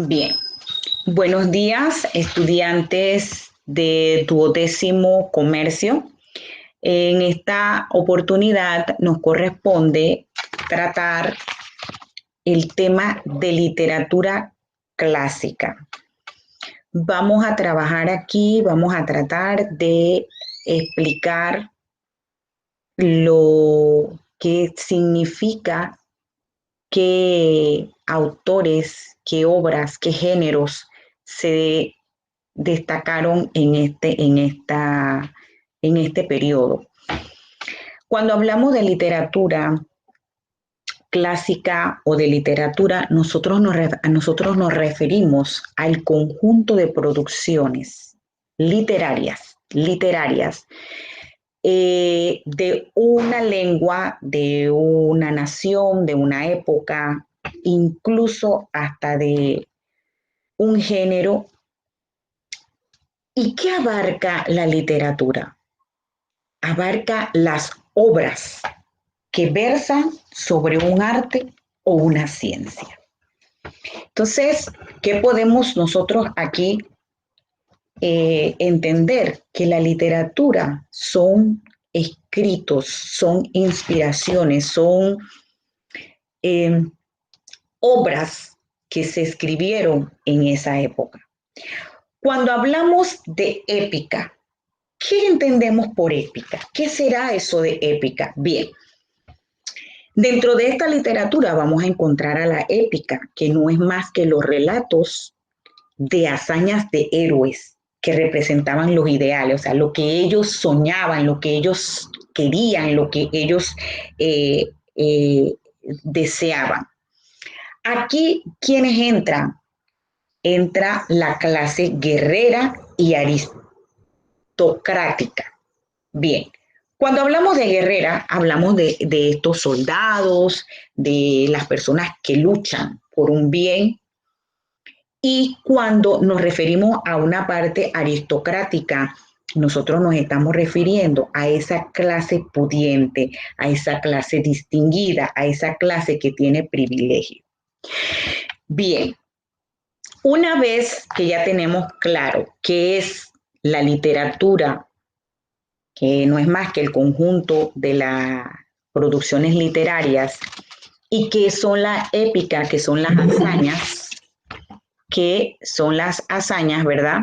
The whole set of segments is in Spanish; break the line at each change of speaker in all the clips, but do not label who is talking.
Bien, buenos días, estudiantes de 12º Comercio. En esta oportunidad nos corresponde tratar el tema de literatura clásica. Vamos a trabajar aquí, vamos a tratar de explicar lo que significa, qué autores, qué obras, qué géneros se destacaron en este periodo. Cuando hablamos de literatura clásica o de literatura, nosotros nos referimos al conjunto de producciones literarias de una lengua, de una nación, de una época, incluso hasta de un género. ¿Y qué abarca la literatura? Abarca las obras que versan sobre un arte o una ciencia. Entonces, ¿qué podemos nosotros aquí entender? Que la literatura son escritos, son inspiraciones, son obras que se escribieron en esa época. Cuando hablamos de épica, ¿qué entendemos por épica? ¿Qué será eso de épica? Bien, dentro de esta literatura vamos a encontrar a la épica, que no es más que los relatos de hazañas de héroes que representaban los ideales, o sea, lo que ellos soñaban, lo que ellos querían, lo que ellos deseaban. Aquí, ¿quiénes entran? Entra la clase guerrera y aristocrática. Bien, cuando hablamos de guerrera, hablamos de estos soldados, de las personas que luchan por un bien. Y cuando nos referimos a una parte aristocrática, nosotros nos estamos refiriendo a esa clase pudiente, a esa clase distinguida, a esa clase que tiene privilegio. Bien, una vez que ya tenemos claro qué es la literatura, que no es más que el conjunto de las producciones literarias, y qué son las épicas, que son las hazañas, ¿verdad?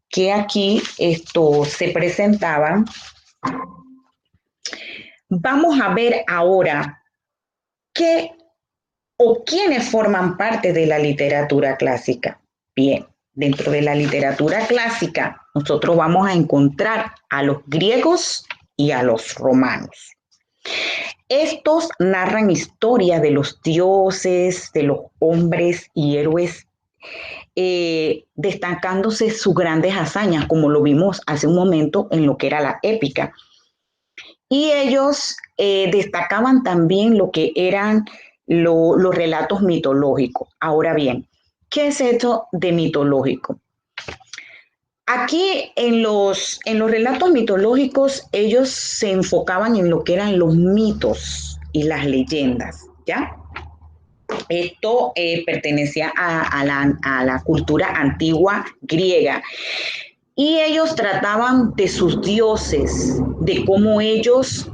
Que aquí se presentaban. Vamos a ver ahora qué o quiénes forman parte de la literatura clásica. Bien, dentro de la literatura clásica, nosotros vamos a encontrar a los griegos y a los romanos. Estos narran historias de los dioses, de los hombres y héroes, destacándose sus grandes hazañas, como lo vimos hace un momento en lo que era la épica. Y ellos destacaban también lo que eran los relatos mitológicos. Ahora bien, ¿qué es esto de mitológico? Aquí en los relatos mitológicos ellos se enfocaban en lo que eran los mitos y las leyendas, ¿ya? Esto pertenecía a la cultura antigua griega. Y ellos trataban de sus dioses, de cómo ellos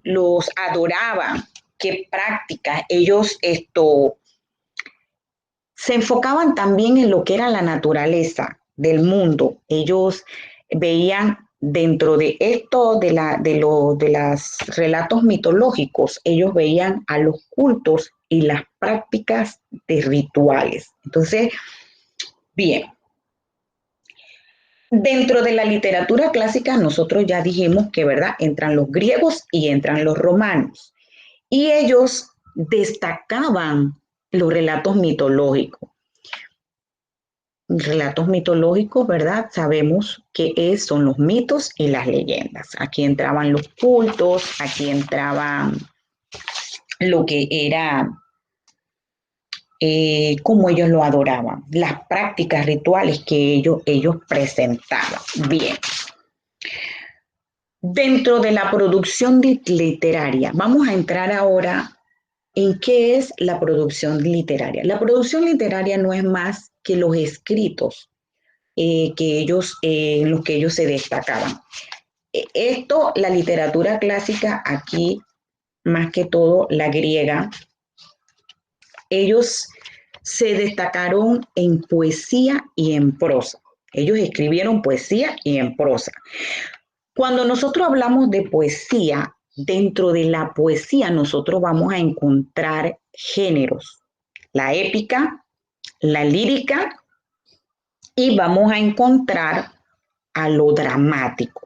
los adoraban, qué prácticas. Ellos se enfocaban también en lo que era la naturaleza del mundo. Ellos veían dentro de esto, de los relatos mitológicos, ellos veían a los cultos y las prácticas de rituales. Entonces, bien, dentro de la literatura clásica nosotros ya dijimos que, ¿verdad?, entran los griegos y entran los romanos. Y ellos destacaban los relatos mitológicos. Relatos mitológicos, ¿verdad? Sabemos que son los mitos y las leyendas. Aquí entraban los cultos, aquí entraban lo que era cómo ellos lo adoraban, las prácticas rituales que ellos presentaban. Bien. Dentro de la producción literaria, vamos a entrar ahora en qué es la producción literaria. La producción literaria no es más que los escritos en los que ellos se destacaban. Esto, la literatura clásica aquí, más que todo la griega, ellos se destacaron en poesía y en prosa. Ellos escribieron poesía y en prosa. Cuando nosotros hablamos de poesía, dentro de la poesía nosotros vamos a encontrar géneros, la épica, la lírica y vamos a encontrar a lo dramático.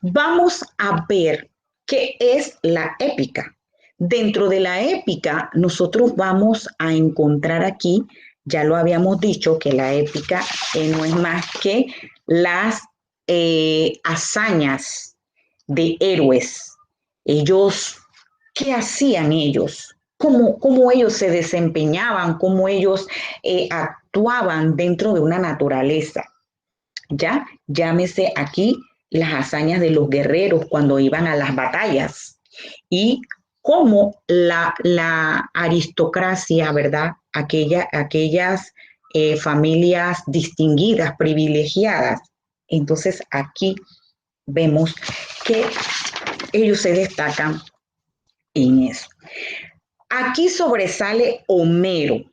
Vamos a ver qué es la épica. Dentro de la épica nosotros vamos a encontrar aquí, ya lo habíamos dicho, que la épica no es más que las hazañas de héroes. Ellos, ¿qué hacían ellos? ¿Cómo ellos se desempeñaban? ¿Cómo ellos actuaban dentro de una naturaleza? ¿Ya? Llámese aquí las hazañas de los guerreros cuando iban a las batallas y cómo la aristocracia, ¿verdad? Aquellas familias distinguidas, privilegiadas. Entonces aquí vemos que ellos se destacan en eso. Aquí sobresale Homero.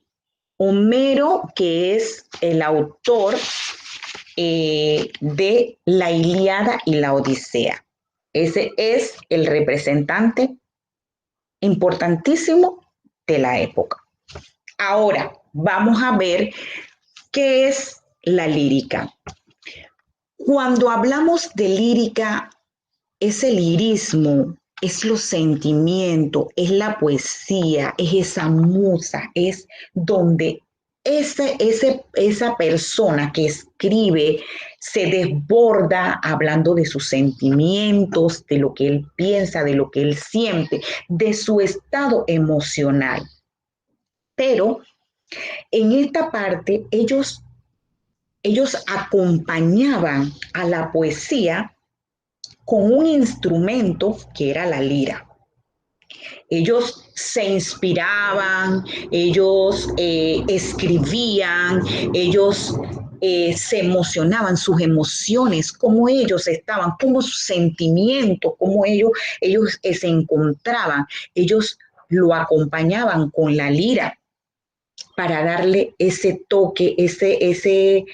Homero, que es el autor de la Ilíada y la Odisea. Ese es el representante importantísimo de la época. Ahora, vamos a ver qué es la lírica. Cuando hablamos de lírica, es el lirismo, es los sentimientos, es la poesía, es esa musa, es donde esa persona que escribe se desborda hablando de sus sentimientos, de lo que él piensa, de lo que él siente, de su estado emocional. Pero en esta parte ellos acompañaban a la poesía con un instrumento que era la lira. Ellos se inspiraban, ellos escribían, ellos se emocionaban, sus emociones, cómo ellos estaban, cómo sus sentimientos, cómo ellos se encontraban. Ellos lo acompañaban con la lira para darle ese toque, ese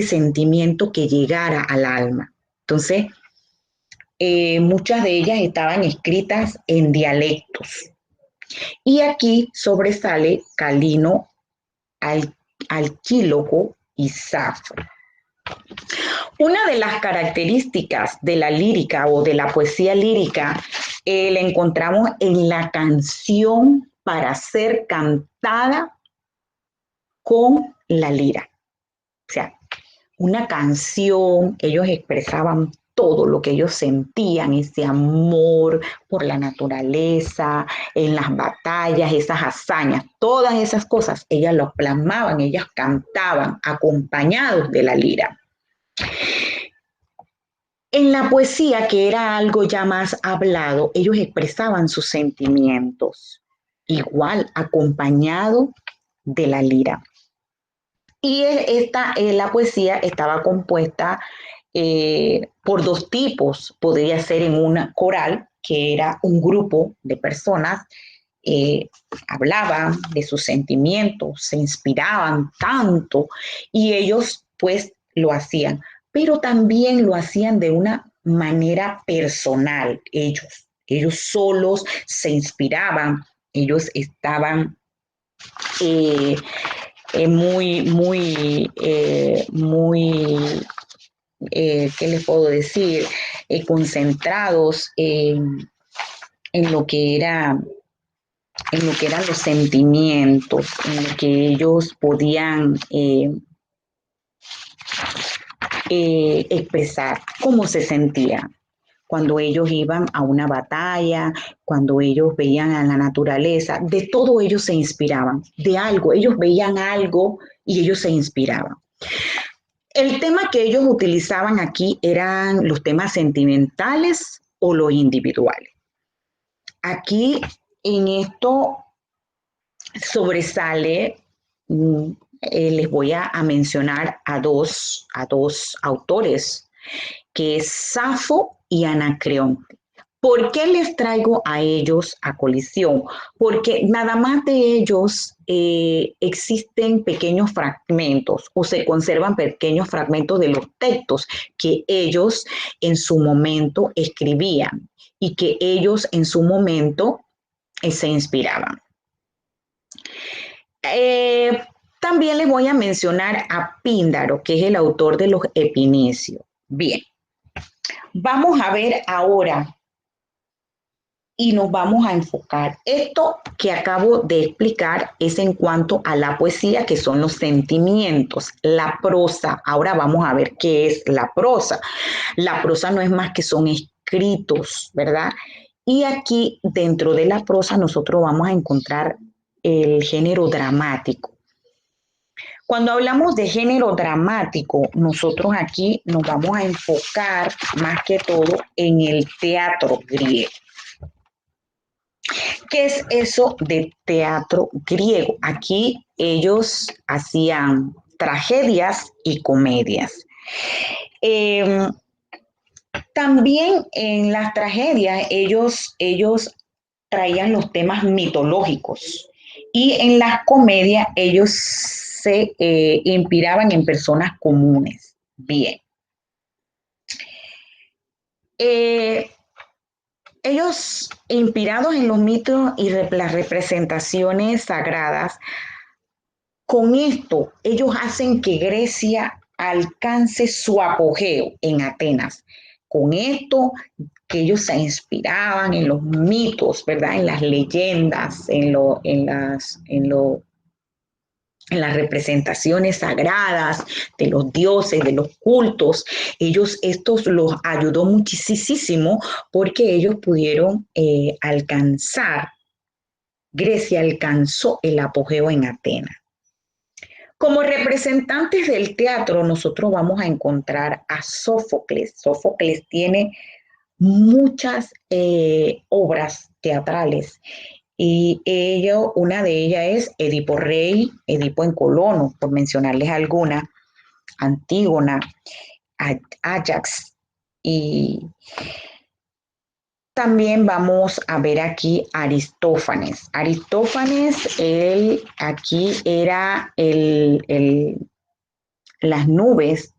sentimiento que llegara al alma. Entonces, muchas de ellas estaban escritas en dialectos. Y aquí sobresale Calino, Alquíloco y Safo. Una de las características de la lírica o de la poesía lírica la encontramos en la canción para ser cantada con la lira. O sea, una canción, ellos expresaban todo lo que ellos sentían, ese amor por la naturaleza, en las batallas, esas hazañas, todas esas cosas, ellas lo plasmaban, ellas cantaban acompañados de la lira. En la poesía, que era algo ya más hablado, ellos expresaban sus sentimientos, igual acompañado de la lira. Y la poesía estaba compuesta por dos tipos. Podría ser en una coral, que era un grupo de personas, hablaban de sus sentimientos, se inspiraban tanto y ellos pues lo hacían, pero también lo hacían de una manera personal. Ellos solos se inspiraban, ellos estaban ¿qué les puedo decir? Concentrados en lo que eran los sentimientos, en lo que ellos podían expresar, cómo se sentían cuando ellos iban a una batalla, cuando ellos veían a la naturaleza, de todo ellos se inspiraban, de algo, ellos veían algo y ellos se inspiraban. El tema que ellos utilizaban aquí eran los temas sentimentales o los individuales. Aquí en esto sobresale, les voy a mencionar a dos autores, que es Safo y Anacreonte. ¿Por qué les traigo a ellos a colisión? Porque nada más de ellos existen pequeños fragmentos o se conservan pequeños fragmentos de los textos que ellos en su momento escribían y que ellos en su momento se inspiraban. Eh, También les voy a mencionar a Píndaro, que es el autor de los Epinicios. Bien, vamos a ver ahora y nos vamos a enfocar. Esto que acabo de explicar es en cuanto a la poesía, que son los sentimientos, la prosa. Ahora vamos a ver qué es la prosa. La prosa no es más que son escritos, ¿verdad? Y aquí dentro de la prosa nosotros vamos a encontrar el género dramático. Cuando hablamos de género dramático, nosotros aquí nos vamos a enfocar más que todo en el teatro griego. ¿Qué es eso de teatro griego? Aquí ellos hacían tragedias y comedias. Eh, También en las tragedias ellos traían los temas mitológicos y en las comedias ellos se inspiraban en personas comunes. Bien. Eh, Ellos, inspirados en los mitos y las representaciones sagradas, con esto ellos hacen que Grecia alcance su apogeo en Atenas. Con esto que ellos se inspiraban en los mitos, ¿verdad? En las leyendas, en las representaciones sagradas de los dioses, de los cultos. Estos los ayudó muchísimo porque ellos pudieron alcanzar, Grecia alcanzó el apogeo en Atenas. Como representantes del teatro, nosotros vamos a encontrar a Sófocles. Sófocles tiene muchas obras teatrales y una de ellas es Edipo Rey, Edipo en Colono, por mencionarles alguna, Antígona, Ajax, y también vamos a ver aquí Aristófanes. Aristófanes, él aquí era las nubes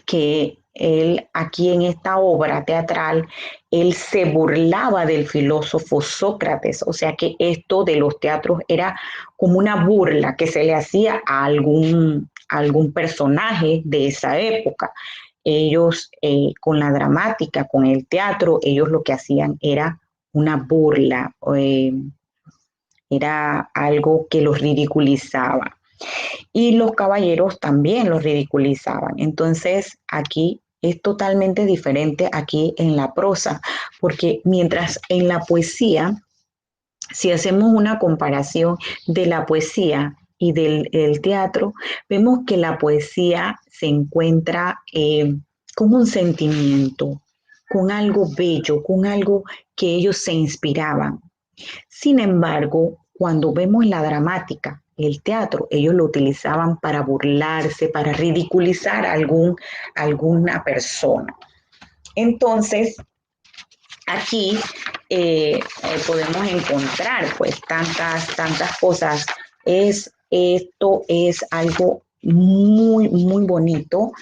que él aquí en esta obra teatral, él se burlaba del filósofo Sócrates, o sea que esto de los teatros era como una burla que se le hacía a algún personaje de esa época. Ellos con la dramática, con el teatro, ellos lo que hacían era una burla, era algo que los ridiculizaba y los caballeros también los ridiculizaban. Entonces aquí es totalmente diferente aquí en la prosa, porque mientras en la poesía, si hacemos una comparación de la poesía y del teatro, vemos que la poesía se encuentra con un sentimiento, con algo bello, con algo que ellos se inspiraban. Sin embargo, cuando vemos la dramática, el teatro, ellos lo utilizaban para burlarse, para ridiculizar a alguna persona. Entonces, aquí podemos encontrar pues tantas cosas. Esto es algo muy bonito,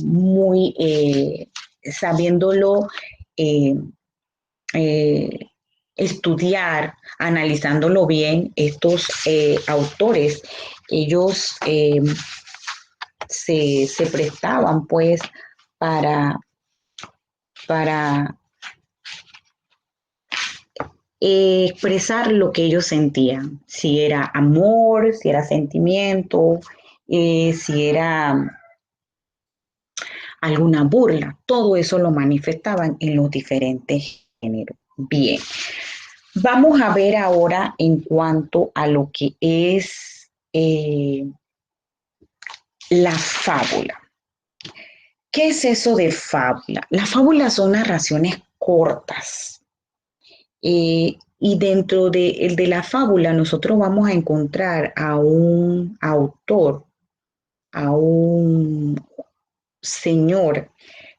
muy sabiéndolo eh, eh, estudiar, analizándolo bien, estos autores, ellos se prestaban pues para, para expresar lo que ellos sentían, si era amor, si era sentimiento, si era alguna burla, todo eso lo manifestaban en los diferentes géneros. Bien, vamos a ver ahora en cuanto a lo que es la fábula. ¿Qué es eso de fábula? Las fábulas son narraciones cortas Y dentro de la fábula nosotros vamos a encontrar a un autor, a un señor,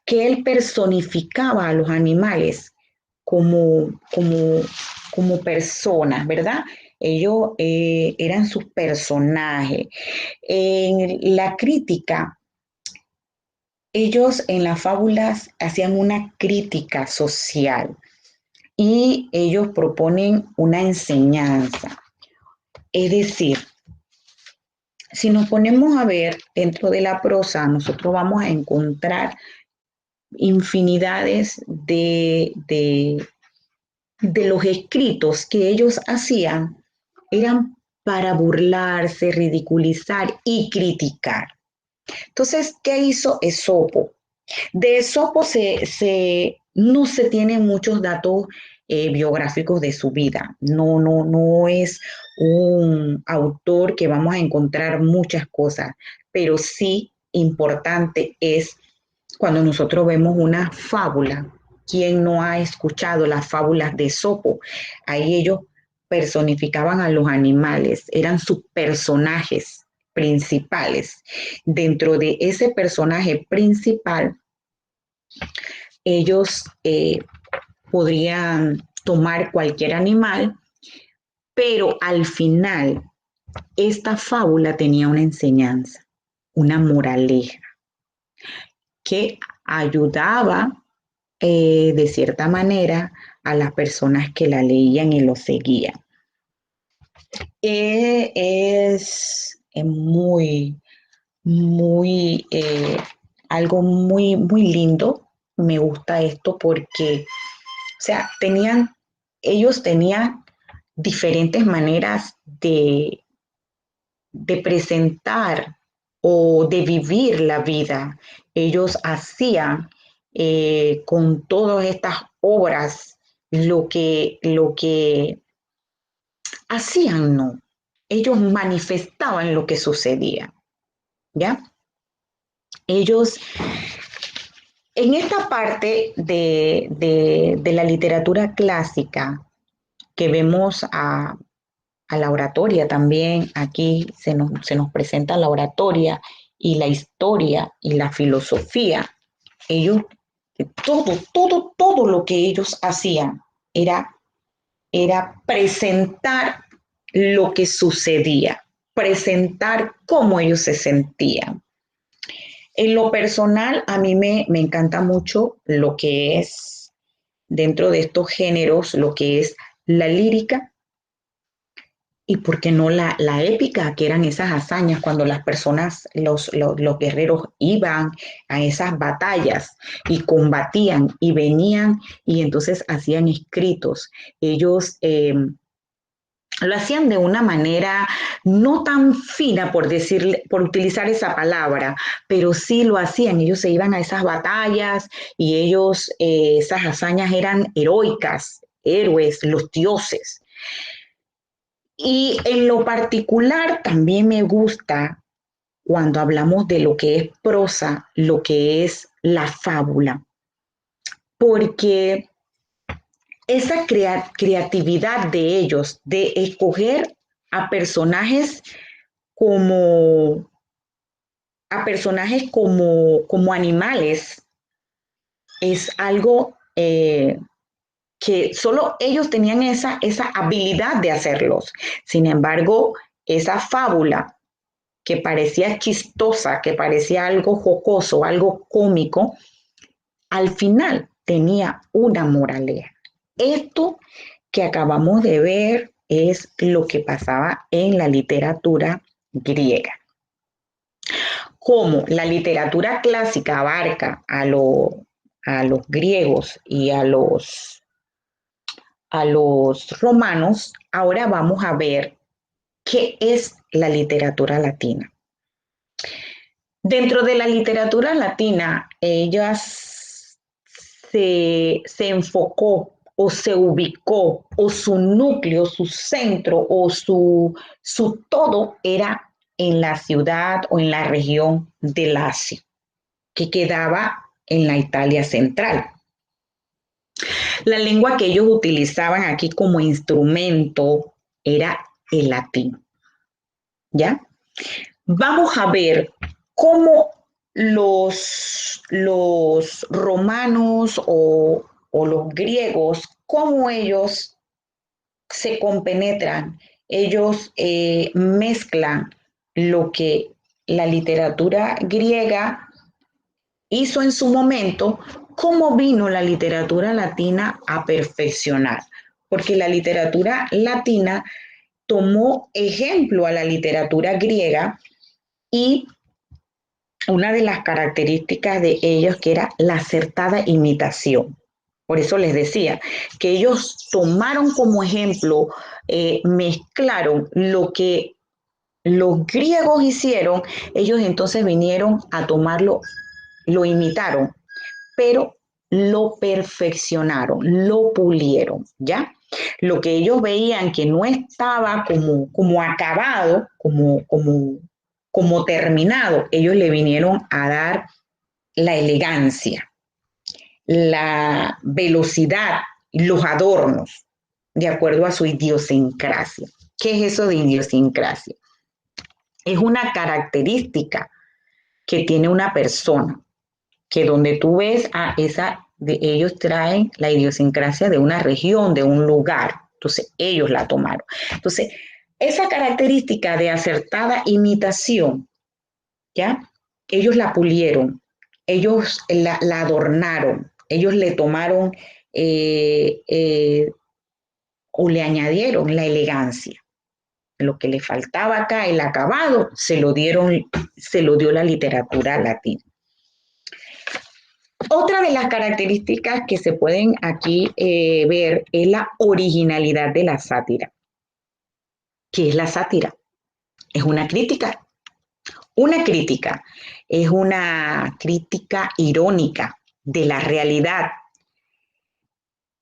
que él personificaba a los animales como personas, ¿verdad? Ellos eran sus personajes. En la crítica, ellos en las fábulas hacían una crítica social y ellos proponen una enseñanza. Es decir, si nos ponemos a ver dentro de la prosa, nosotros vamos a encontrar infinidades de los escritos que ellos hacían, eran para burlarse, ridiculizar y criticar. Entonces, ¿qué hizo Esopo? De Esopo no se tienen muchos datos biográficos de su vida. No es un autor que vamos a encontrar muchas cosas, pero sí importante es cuando nosotros vemos una fábula. ¿Quién no ha escuchado las fábulas de Esopo? Ahí ellos personificaban a los animales, eran sus personajes principales. Dentro de ese personaje principal, ellos podrían tomar cualquier animal, pero al final esta fábula tenía una enseñanza, una moraleja que ayudaba de cierta manera a las personas que la leían y lo seguían. Es muy, algo muy lindo. Me gusta esto porque, o sea, ellos tenían diferentes maneras de presentar o de vivir la vida. Ellos hacían con todas estas obras lo que hacían, no. Ellos manifestaban lo que sucedía, ¿ya? Ellos, en esta parte de la literatura clásica, que vemos a la oratoria también, aquí se nos presenta la oratoria y la historia y la filosofía. Ellos, todo lo que ellos hacían era presentar lo que sucedía, presentar cómo ellos se sentían. En lo personal, a mí me encanta mucho lo que es, dentro de estos géneros, lo que es la lírica y por qué no la épica, que eran esas hazañas cuando las personas, los guerreros iban a esas batallas y combatían y venían y entonces hacían escritos. Ellos lo hacían de una manera no tan fina, por utilizar esa palabra, pero sí lo hacían. Ellos se iban a esas batallas y ellos, esas hazañas eran heroicas, héroes, los dioses. Y en lo particular también me gusta cuando hablamos de lo que es prosa, lo que es la fábula, porque esa creatividad de ellos, de escoger a personajes como, como animales, es algo que solo ellos tenían esa habilidad de hacerlos. Sin embargo, esa fábula que parecía chistosa, que parecía algo jocoso, algo cómico, al final tenía una moraleja. Esto que acabamos de ver es lo que pasaba en la literatura griega. Como la literatura clásica abarca a los griegos y a los romanos, ahora vamos a ver qué es la literatura latina. Dentro de la literatura latina, ella se enfocó o se ubicó, o su núcleo, su centro, o su todo era en la ciudad o en la región de Lacio, que quedaba en la Italia central. La lengua que ellos utilizaban aquí como instrumento era el latín, ¿ya? Vamos a ver cómo los romanos o los griegos, cómo ellos se compenetran, ellos mezclan lo que la literatura griega hizo en su momento, cómo vino la literatura latina a perfeccionar, porque la literatura latina tomó ejemplo a la literatura griega y una de las características de ellos que era la acertada imitación. Por eso les decía que ellos tomaron como ejemplo, mezclaron lo que los griegos hicieron, ellos entonces vinieron a tomarlo, lo imitaron, pero lo perfeccionaron, lo pulieron, ¿ya? Lo que ellos veían que no estaba como acabado, como terminado, ellos le vinieron a dar la elegancia, la velocidad, los adornos, de acuerdo a su idiosincrasia. ¿Qué es eso de idiosincrasia? Es una característica que tiene una persona, que donde tú ves a esa, de ellos traen la idiosincrasia de una región, de un lugar. Entonces, ellos la tomaron. Entonces, esa característica de acertada imitación, ¿ya? Ellos la pulieron, ellos la adornaron, ellos le tomaron o le añadieron la elegancia. Lo que le faltaba acá, el acabado, se lo dio la literatura latina. Otra de las características que se pueden aquí ver es la originalidad de la sátira. ¿Qué es la sátira? Es una crítica. Una crítica es una crítica irónica de la realidad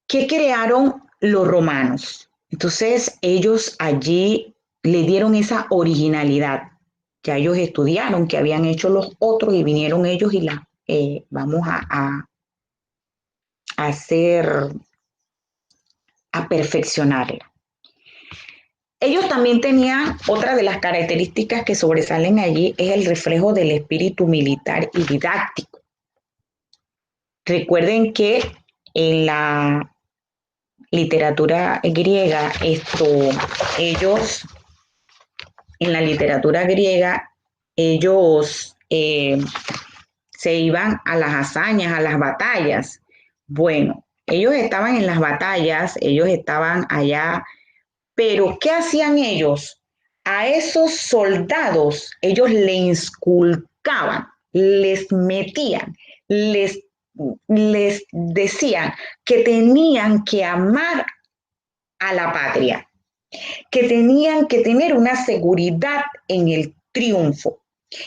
que crearon los romanos. Entonces ellos allí le dieron esa originalidad. Ya ellos estudiaron que habían hecho los otros y vinieron ellos y la vamos a hacer, a perfeccionarla. Ellos también tenían otra de las características que sobresalen allí, es el reflejo del espíritu militar y didáctico. Recuerden que en la literatura griega, en la literatura griega, ellos se iban a las hazañas, a las batallas. Bueno, ellos estaban en las batallas, ellos estaban allá. Pero, ¿qué hacían ellos? A esos soldados, ellos le inculcaban, les metían, les decían que tenían que amar a la patria, que tenían que tener una seguridad en el triunfo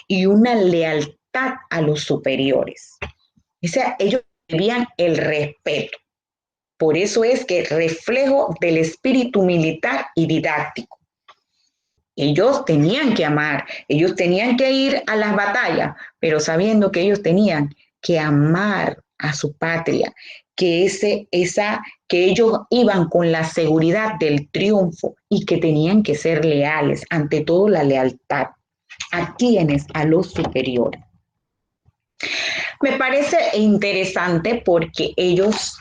y una lealtad a los superiores. O sea, ellos tenían el respeto. Por eso es que reflejo del espíritu militar y didáctico. Ellos tenían que amar, ellos tenían que ir a las batallas, pero sabiendo que ellos tenían que amar a su patria, que ellos iban con la seguridad del triunfo y que tenían que ser leales, ante todo la lealtad. ¿A quiénes? A los superiores. Me parece interesante porque ellos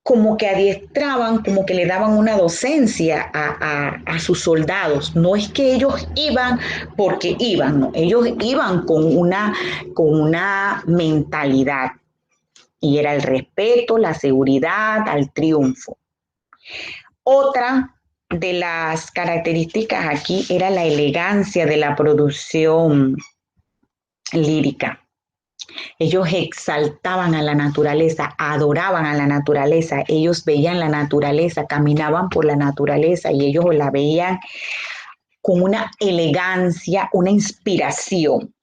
como que adiestraban, como que le daban una docencia a sus soldados. No es que ellos iban porque iban, no, ellos iban con una mentalidad y era el respeto, la seguridad al triunfo. Otra de las características aquí era la elegancia de la producción lírica. Ellos exaltaban a la naturaleza, adoraban a la naturaleza, ellos veían la naturaleza, caminaban por la naturaleza y ellos la veían con una elegancia, una inspiración.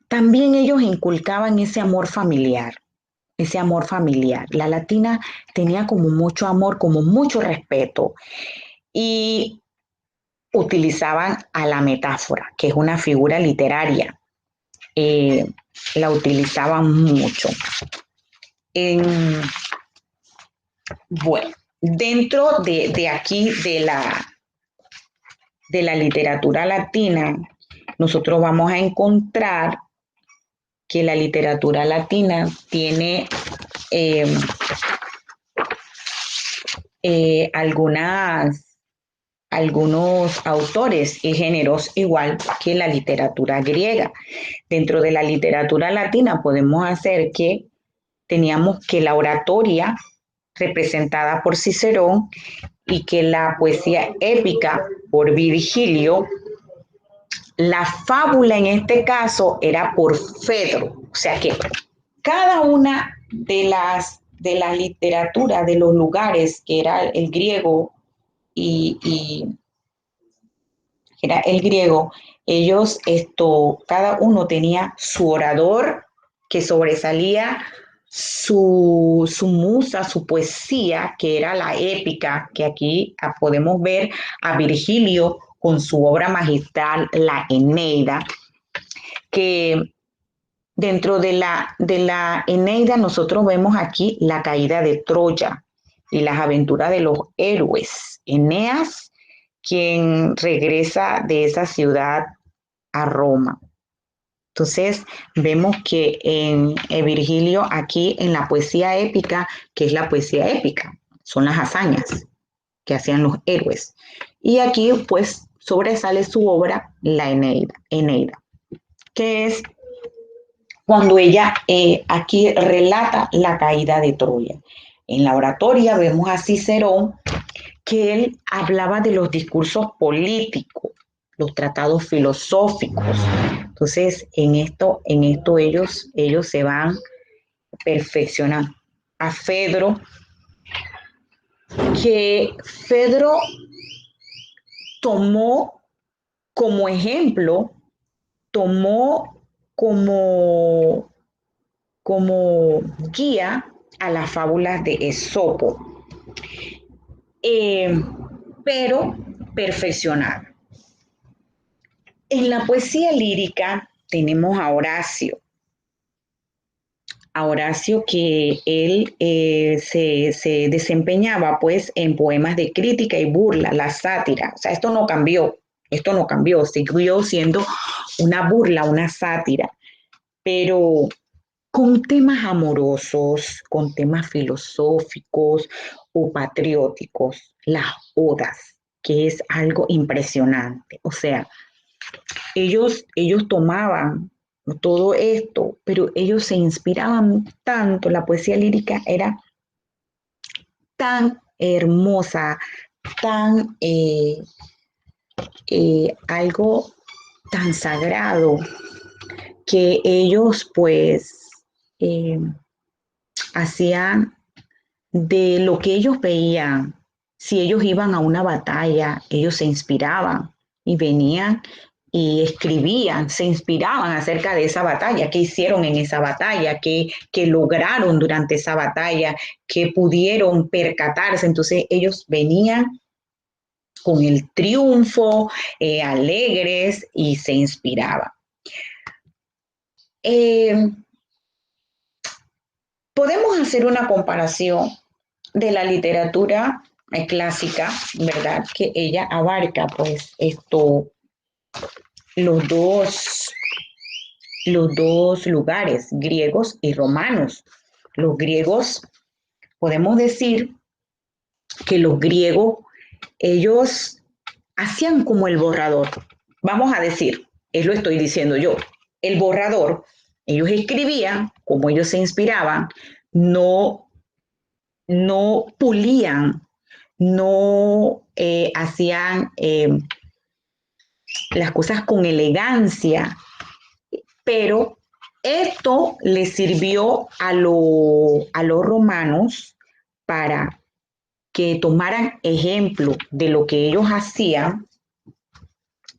También ellos inculcaban ese amor familiar, ese amor familiar. La latina tenía como mucho amor, como mucho respeto y utilizaban a la metáfora, que es una figura literaria. eh, la utilizaban mucho. Bueno, dentro de aquí de la literatura latina, nosotros vamos a encontrar que la literatura latina tiene eh, algunos autores y géneros igual que la literatura griega. Dentro de la literatura latina podemos hacer que teníamos que la oratoria representada por Cicerón y que la poesía épica por Virgilio, la fábula en este caso era por Fedro, o sea que cada una de las literaturas de los lugares que era el griego y era el griego, ellos cada uno tenía su orador que sobresalía su musa, su poesía, que era la épica, que aquí podemos ver a Virgilio con su obra magistral, la Eneida, que dentro de la Eneida nosotros vemos aquí la caída de Troya y las aventuras de los héroes. Eneas, quien regresa de esa ciudad a Roma. Entonces, vemos que en Virgilio, aquí en la poesía épica, que es la poesía épica, son las hazañas que hacían los héroes. Y aquí, pues, sobresale su obra, la Eneida, que es cuando ella aquí relata la caída de Troya. En la oratoria vemos a Cicerón que él hablaba de los discursos políticos, los tratados filosóficos. Entonces, en esto ellos se van perfeccionando. A Fedro, que Fedro tomó como ejemplo, tomó como guía a las fábulas de Esopo, pero perfeccionada. En la poesía lírica tenemos a Horacio. A Horacio que él se desempeñaba pues en poemas de crítica y burla, la sátira. O sea, esto no cambió, siguió siendo una burla, una sátira, pero con temas amorosos, con temas filosóficos o patrióticos, las odas, que es algo impresionante. O sea, ellos tomaban todo esto, pero ellos se inspiraban tanto, la poesía lírica era tan hermosa, tan algo tan sagrado, que ellos pues eh, hacían de lo que ellos veían. Si ellos iban a una batalla, ellos se inspiraban y venían y escribían, se inspiraban acerca de esa batalla, qué hicieron en esa batalla, qué lograron durante esa batalla, qué pudieron percatarse. Entonces ellos venían con el triunfo, alegres y se inspiraban. Podemos hacer una comparación de la literatura clásica, ¿verdad? Que ella abarca pues los dos, los dos lugares, griegos y romanos. Los griegos, podemos decir que los griegos, ellos hacían como el borrador. Vamos a decir, es lo estoy diciendo yo, el borrador, ellos escribían como ellos se inspiraban, no pulían, no hacían las cosas con elegancia, pero esto les sirvió a los romanos para que tomaran ejemplo de lo que ellos hacían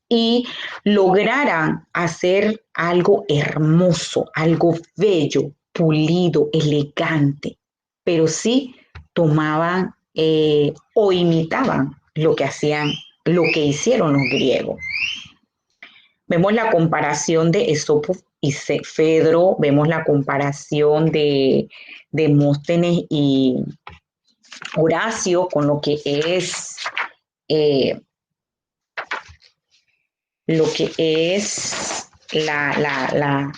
y lograran hacer algo hermoso, algo bello, pulido, elegante, pero sí tomaban o imitaban lo que hacían, lo que hicieron los griegos. Vemos la comparación de Esopo y Fedro, vemos la comparación de Demóstenes y Horacio con eh, lo que es la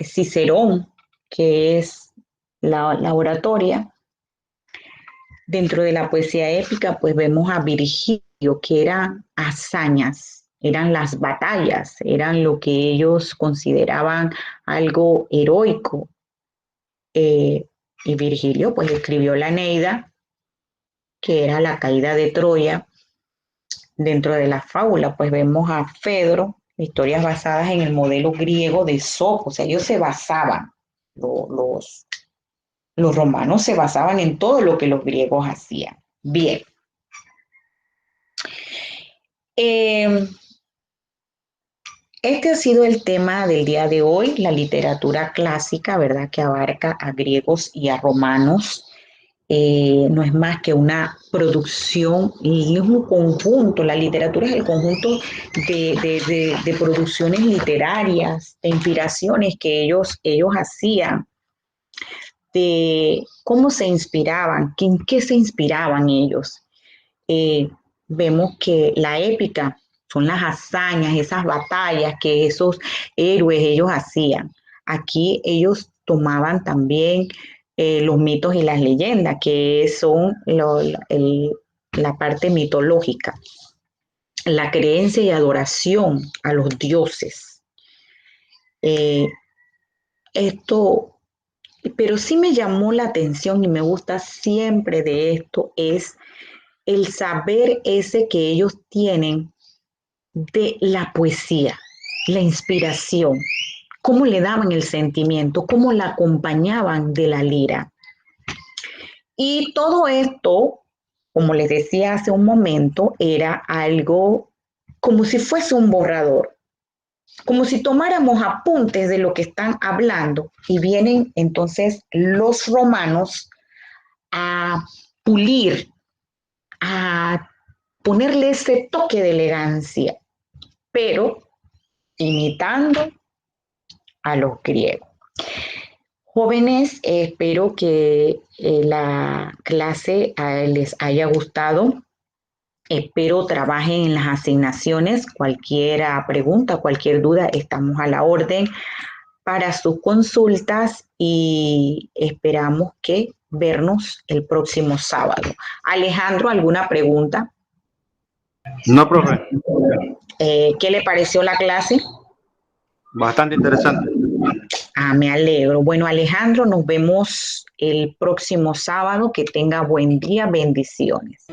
Cicerón, que es la oratoria. Dentro de la poesía épica, pues vemos a Virgilio, que eran hazañas, eran las batallas, eran lo que ellos consideraban algo heroico. Y Virgilio, pues escribió la Eneida, que era la caída de Troya. Dentro de la fábula, pues vemos a Fedro, historias basadas en el modelo griego de Sopo, o sea, ellos se basaban, los romanos se basaban en todo lo que los griegos hacían. Bien. Este ha sido el tema del día de hoy, la literatura clásica, ¿verdad? Que abarca a griegos y a romanos. No es más que una producción y es un conjunto. La literatura es el conjunto de producciones literarias, de inspiraciones que ellos hacían, de cómo se inspiraban, en qué se inspiraban ellos. Eh, Vemos que la épica son las hazañas, esas batallas que esos héroes ellos hacían. Aquí ellos tomaban también los mitos y las leyendas, que son la parte mitológica, la creencia y adoración a los dioses. Esto, pero sí me llamó la atención y me gusta siempre de esto es el saber ese que ellos tienen de la poesía, la inspiración, cómo le daban el sentimiento, cómo la acompañaban de la lira. Y todo esto, como les decía hace un momento, era algo como si fuese un borrador, como si tomáramos apuntes de lo que están hablando y vienen entonces los romanos a pulir, a ponerle ese toque de elegancia, pero imitando a los griegos. Jóvenes, espero que la clase les haya gustado. Espero trabajen en las asignaciones. Cualquier pregunta, cualquier duda, estamos a la orden para sus consultas y esperamos que vernos el próximo sábado. Alejandro, ¿alguna pregunta?
No, profe.
¿Qué le pareció la clase?
Bastante interesante.
Me alegro. Bueno, Alejandro, nos vemos el próximo sábado. Que tenga buen día. Bendiciones.